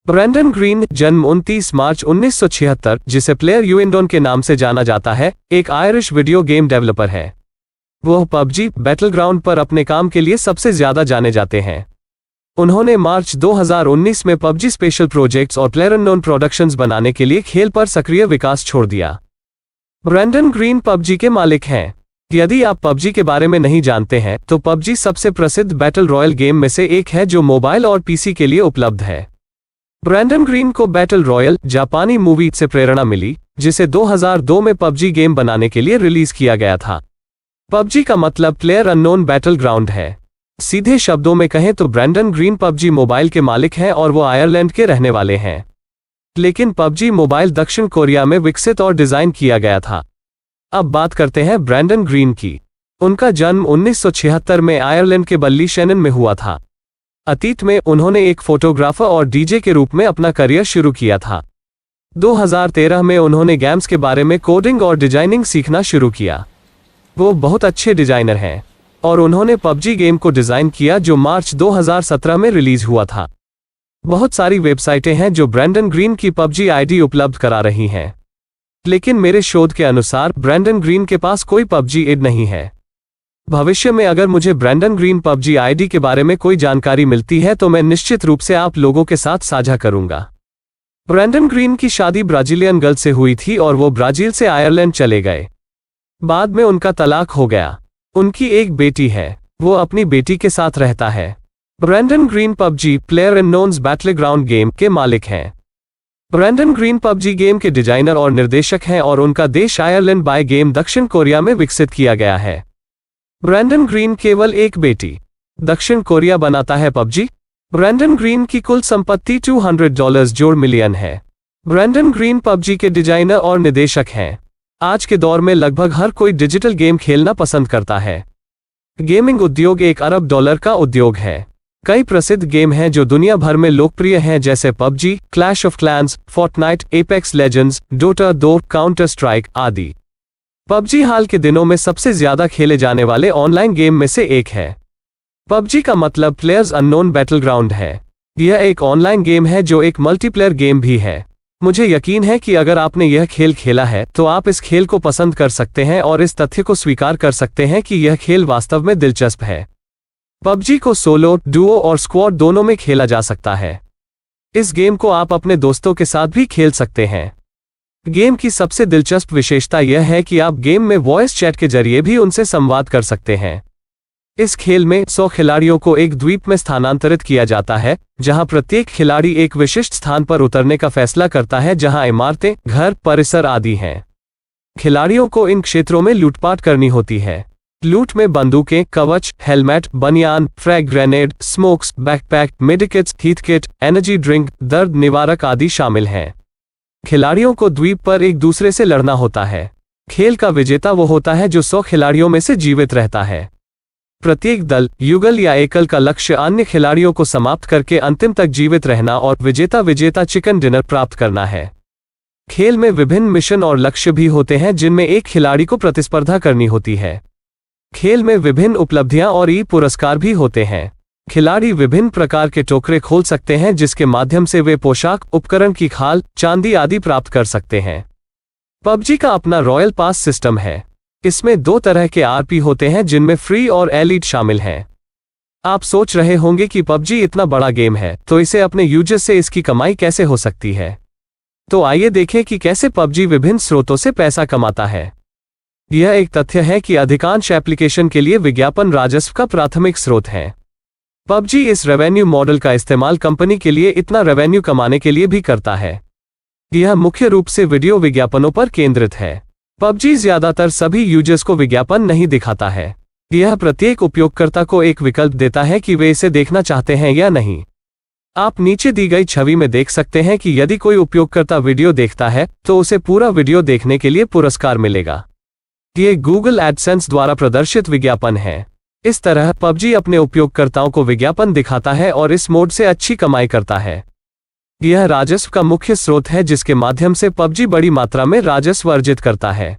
Brandon green, जन्म 29 मार्च 1976, जिसे player यूएनडोन के नाम से जाना जाता है, एक आयरिश वीडियो गेम डेवलपर है। वह पबजी बैटलग्राउंड पर अपने काम के लिए सबसे ज्यादा जाने जाते हैं। उन्होंने मार्च 2019 में पबजी स्पेशल प्रोजेक्ट्स और प्लेयरअननोन प्रोडक्शंस बनाने के लिए खेल पर सक्रिय विकास छोड़ दिया। ब्रैंडन ग्रीन पबजी के मालिक हैं। यदि आप पबजी के बारे में नहीं जानते हैं तो पबजी सबसे प्रसिद्ध बैटल रॉयल गेम में से एक है जो मोबाइल और पीसी के लिए उपलब्ध है। ब्रैंडन ग्रीन को बैटल रॉयल जापानी मूवी से प्रेरणा मिली, जिसे 2002 में पबजी गेम बनाने के लिए रिलीज किया गया था। पबजी का मतलब प्लेयर अननोन बैटल ग्राउंड है। सीधे शब्दों में कहें तो ब्रैंडन ग्रीन पबजी मोबाइल के मालिक हैं और वो आयरलैंड के रहने वाले हैं। लेकिन पबजी मोबाइल दक्षिण कोरिया में विकसित और डिजाइन किया गया था। अब बात करते हैं ब्रैंडन ग्रीन की। उनका जन्म 1976 में आयरलैंड के बल्लीशेनन में हुआ था। अतीत में उन्होंने एक फोटोग्राफर और डीजे के रूप में अपना करियर शुरू किया था। 2013 में उन्होंने गेम्स के बारे में कोडिंग और डिजाइनिंग सीखना शुरू किया। वो बहुत अच्छे डिजाइनर हैं और उन्होंने पबजी गेम को डिजाइन किया जो मार्च 2017 में रिलीज हुआ था। बहुत सारी वेबसाइटें हैं जो ब्रैंडन ग्रीन की पबजी आईडी उपलब्ध करा रही हैं, लेकिन मेरे शोध के अनुसार ब्रैंडन ग्रीन के पास कोई पबजी आईडी नहीं है। भविष्य में अगर मुझे ब्रैंडन ग्रीन पबजी आईडी के बारे में कोई जानकारी मिलती है तो मैं निश्चित रूप से आप लोगों के साथ साझा करूंगा। ब्रैंडन ग्रीन की शादी ब्राजीलियन गर्ल से हुई थी और वो ब्राजील से आयरलैंड चले गए। बाद में उनका तलाक हो गया। उनकी एक बेटी है, वो अपनी बेटी के साथ रहता है। Brendan Greene PUBG PlayerUnknown's battleground game के मालिक हैं। ब्रैंडन ग्रीन पबजी गेम के डिजाइनर और निर्देशक हैं और उनका देश आयरलैंड बाय गेम दक्षिण कोरिया में विकसित किया गया है। ब्रैंडन ग्रीन केवल एक बेटी। दक्षिण कोरिया बनाता है पबजी। ब्रैंडन ग्रीन की कुल संपत्ति $200 मिलियन है। ब्रैंडन ग्रीन पबजी के डिजाइनर और निदेशक हैं। आज के दौर में लगभग हर कोई डिजिटल गेम खेलना पसंद करता है। गेमिंग उद्योग $1 अरब का उद्योग है। कई प्रसिद्ध गेम हैं जो दुनिया भर में लोकप्रिय हैं, जैसे PUBG, Clash of Clans, Fortnite, Apex Legends, Dota 2, Counter Strike आदि। पबजी हाल के दिनों में सबसे ज्यादा खेले जाने वाले ऑनलाइन गेम में से एक है। पबजी का मतलब प्लेयर्स अननोन बैटलग्राउंड है। यह एक ऑनलाइन गेम है जो एक मल्टीप्लेयर गेम भी है। मुझे यकीन है कि अगर आपने यह खेल खेला है तो आप इस खेल को पसंद कर सकते हैं और इस तथ्य को स्वीकार कर सकते हैं कि यह खेल वास्तव में दिलचस्प है। पबजी को सोलो, डुओ और स्क्वाड दोनों में खेला जा सकता है। इस गेम को आप अपने दोस्तों के साथ भी खेल सकते हैं। गेम की सबसे दिलचस्प विशेषता यह है कि आप गेम में वॉइस चैट के जरिए भी उनसे संवाद कर सकते हैं। इस खेल में 100 खिलाड़ियों को एक द्वीप में स्थानांतरित किया जाता है, जहां प्रत्येक खिलाड़ी एक विशिष्ट स्थान पर उतरने का फैसला करता है जहां इमारतें, घर, परिसर आदि हैं। खिलाड़ियों को इन क्षेत्रों में लूटपाट करनी होती है। लूट में बंदूकें, कवच, हेलमेट, बनियान, frag grenade, smokes, backpack, medkits, heat kit, energy drink, दर्द निवारक आदि शामिल हैं। खिलाड़ियों को द्वीप पर एक दूसरे से लड़ना होता है। खेल का विजेता वो होता है जो 100 खिलाड़ियों में से जीवित रहता है। प्रत्येक दल, युगल या एकल का लक्ष्य अन्य खिलाड़ियों को समाप्त करके अंतिम तक जीवित रहना और विजेता चिकन डिनर प्राप्त करना है। खेल में विभिन्न मिशन और लक्ष्य भी होते हैं जिनमें एक खिलाड़ी को प्रतिस्पर्धा करनी होती है। खेल में विभिन्न उपलब्धियां और पुरस्कार भी होते हैं। खिलाड़ी विभिन्न प्रकार के टोकरे खोल सकते हैं जिसके माध्यम से वे पोशाक, उपकरण की खाल, चांदी आदि प्राप्त कर सकते हैं। पबजी का अपना रॉयल पास सिस्टम है। इसमें 2 तरह के आरपी होते हैं जिनमें फ्री और एलीट शामिल हैं। आप सोच रहे होंगे कि पबजी इतना बड़ा गेम है तो इसे अपने यूजर्स से इसकी कमाई कैसे हो सकती है। तो आइए देखें कि कैसे पबजी विभिन्न स्रोतों से पैसा कमाता है। यह एक तथ्य है कि अधिकांश एप्लीकेशन के लिए विज्ञापन राजस्व का प्राथमिक स्रोत है। पबजी इस रेवेन्यू मॉडल का इस्तेमाल कंपनी के लिए इतना रेवेन्यू कमाने के लिए भी करता है। यह मुख्य रूप से वीडियो विज्ञापनों पर केंद्रित है। पबजी ज्यादातर सभी यूजर्स को विज्ञापन नहीं दिखाता है। यह प्रत्येक उपयोगकर्ता को एक विकल्प देता है कि वे इसे देखना चाहते हैं या नहीं। आप नीचे दी गई छवि में देख सकते हैं कि यदि कोई उपयोगकर्ता वीडियो देखता है तो उसे पूरा वीडियो देखने के लिए पुरस्कार मिलेगा। ये गूगल एडसेंस द्वारा प्रदर्शित विज्ञापन है। इस तरह पबजी अपने उपयोगकर्ताओं को विज्ञापन दिखाता है और इस मोड से अच्छी कमाई करता है। यह राजस्व का मुख्य स्रोत है जिसके माध्यम से पबजी बड़ी मात्रा में राजस्व अर्जित करता है।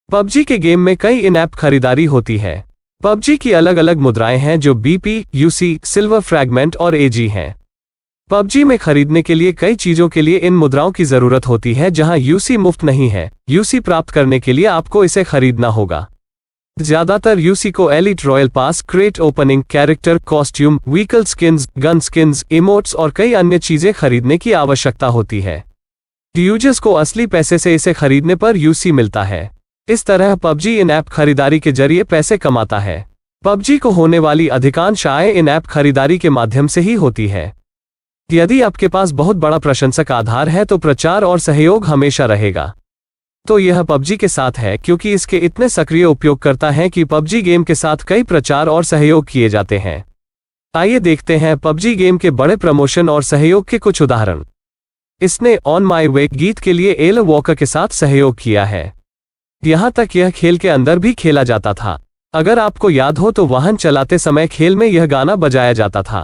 पबजी के गेम में कई इन ऐप खरीदारी होती है। पबजी की अलग अलग मुद्राएं हैं जो बीपी, यूसी, सिल्वर फ्रैगमेंट और एजी हैं। पबजी में खरीदने के लिए कई चीजों के लिए इन मुद्राओं की जरूरत होती है। जहां यूसी मुफ्त नहीं है, यूसी प्राप्त करने के लिए आपको इसे खरीदना होगा। ज्यादातर यूसी को elite royal pass, crate opening, character, costume, vehicle skins, gun skins, emotes और कई अन्य चीजें खरीदने की आवश्यकता होती है। यूजर्स को असली पैसे से इसे खरीदने पर यूसी मिलता है। इस तरह पबजी इन ऐप खरीदारी के जरिए पैसे कमाता है। पबजी को होने वाली अधिकांश आय इन ऐप खरीदारी के माध्यम से ही होती है। यदि आपके पास बहुत बड़ा प्रशंसक आधार है तो प्रचार और सहयोग हमेशा रहेगा। तो यह पबजी के साथ है क्योंकि इसके इतने सक्रिय उपयोगकर्ता हैं कि पबजी गेम के साथ कई प्रचार और सहयोग किए जाते हैं। आइए देखते हैं पबजी गेम के बड़े प्रमोशन और सहयोग के कुछ उदाहरण। इसने ऑन माई वे गीत के लिए एल वॉकर के साथ सहयोग किया है। यहां तक यह खेल के अंदर भी खेला जाता था। अगर आपको याद हो तो वाहन चलाते समय खेल में यह गाना बजाया जाता था।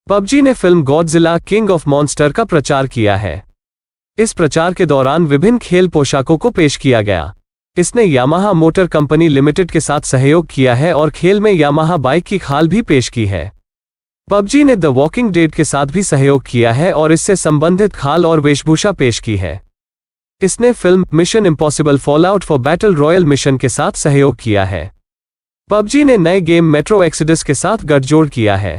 पबजी ने film Godzilla king of monster का प्रचार किया है। इस प्रचार के दौरान विभिन्न खेल पोशाकों को पेश किया गया। इसने यामाहा मोटर कंपनी लिमिटेड के साथ सहयोग किया है और खेल में यामाहा बाइक की खाल भी पेश की है। पबजी ने द वॉकिंग डेड के साथ भी सहयोग किया है और इससे संबंधित खाल और वेशभूषा पेश की है। इसने film mission impossible fallout for battle royal mission के साथ सहयोग किया है। पबजी ने नए गेम मेट्रो एक्सिडस के साथ गठजोड़ किया है।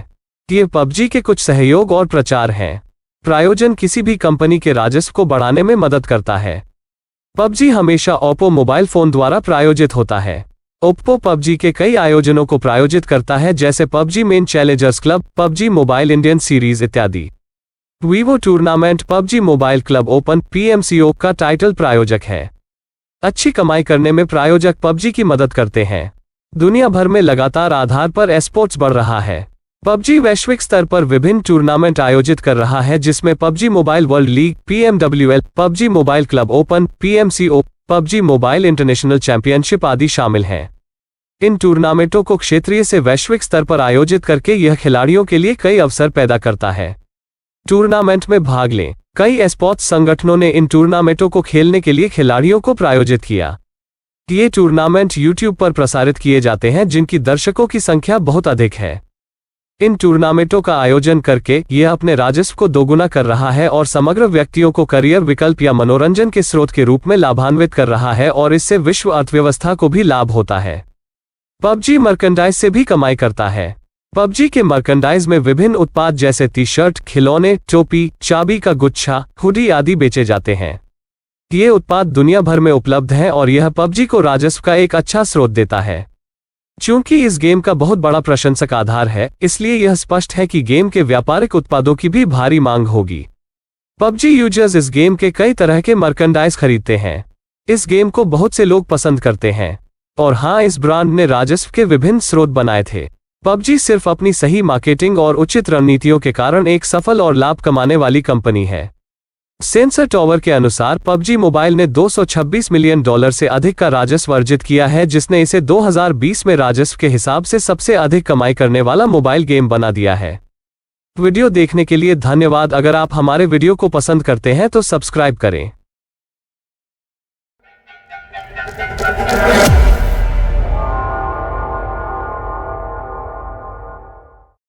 ये पबजी के कुछ सहयोग और प्रचार हैं। प्रायोजन किसी भी कंपनी के राजस्व को बढ़ाने में मदद करता है। पबजी हमेशा ओप्पो मोबाइल फोन द्वारा प्रायोजित होता है। ओप्पो पबजी के कई आयोजनों को प्रायोजित करता है जैसे PUBG main challengers club, PUBG mobile Indian series इत्यादि। Vivo tournament PUBG mobile club open PMCO का टाइटल प्रायोजक है। अच्छी कमाई करने में प्रायोजक पबजी की मदद करते हैं। दुनिया भर में लगातार आधार पर एस्पोर्ट्स बढ़ रहा है। पबजी वैश्विक स्तर पर विभिन्न टूर्नामेंट आयोजित कर रहा है जिसमें PUBG mobile world league, PMWL, PUBG mobile club open, PMCO, PUBG mobile international championship आदि शामिल हैं। इन टूर्नामेंटों को क्षेत्रीय से वैश्विक स्तर पर आयोजित करके यह खिलाड़ियों के लिए कई अवसर पैदा करता है। टूर्नामेंट में भाग लें। कई एस्पोर्ट्स संगठनों ने इन टूर्नामेंटों को खेलने के लिए खिलाड़ियों को प्रायोजित किया। ये टूर्नामेंट यूट्यूब पर प्रसारित किए जाते हैं जिनकी दर्शकों की संख्या बहुत अधिक है। इन टूर्नामेंटों का आयोजन करके यह अपने राजस्व को दोगुना कर रहा है और समग्र व्यक्तियों को करियर विकल्प या मनोरंजन के स्रोत के रूप में लाभान्वित कर रहा है और इससे विश्व अर्थव्यवस्था को भी लाभ होता है। पबजी मर्केंडाइज से भी कमाई करता है। पबजी के मर्केंडाइज में विभिन्न उत्पाद जैसे टी शर्ट, खिलौने, टोपी, चाबी का गुच्छा, हुडी आदि बेचे जाते हैं। ये उत्पाद दुनिया भर में उपलब्ध हैं और यह पबजी को राजस्व का एक अच्छा स्रोत देता है। चूंकि इस गेम का बहुत बड़ा प्रशंसक आधार है, इसलिए यह स्पष्ट है कि गेम के व्यापारिक उत्पादों की भी भारी मांग होगी। पबजी यूजर्स इस गेम के कई तरह के मर्केंडाइज खरीदते हैं। इस गेम को बहुत से लोग पसंद करते हैं। और हाँ, इस ब्रांड ने राजस्व के विभिन्न स्रोत बनाए थे। पबजी सिर्फ अपनी सही मार्केटिंग और उचित रणनीतियों के कारण एक सफल और लाभ कमाने वाली कंपनी है। सेंसर टावर के अनुसार पबजी मोबाइल ने $226 मिलियन से अधिक का राजस्व अर्जित किया है, जिसने इसे 2020 में राजस्व के हिसाब से सबसे अधिक कमाई करने वाला मोबाइल गेम बना दिया है। वीडियो देखने के लिए धन्यवाद। अगर आप हमारे वीडियो को पसंद करते हैं तो सब्सक्राइब करें।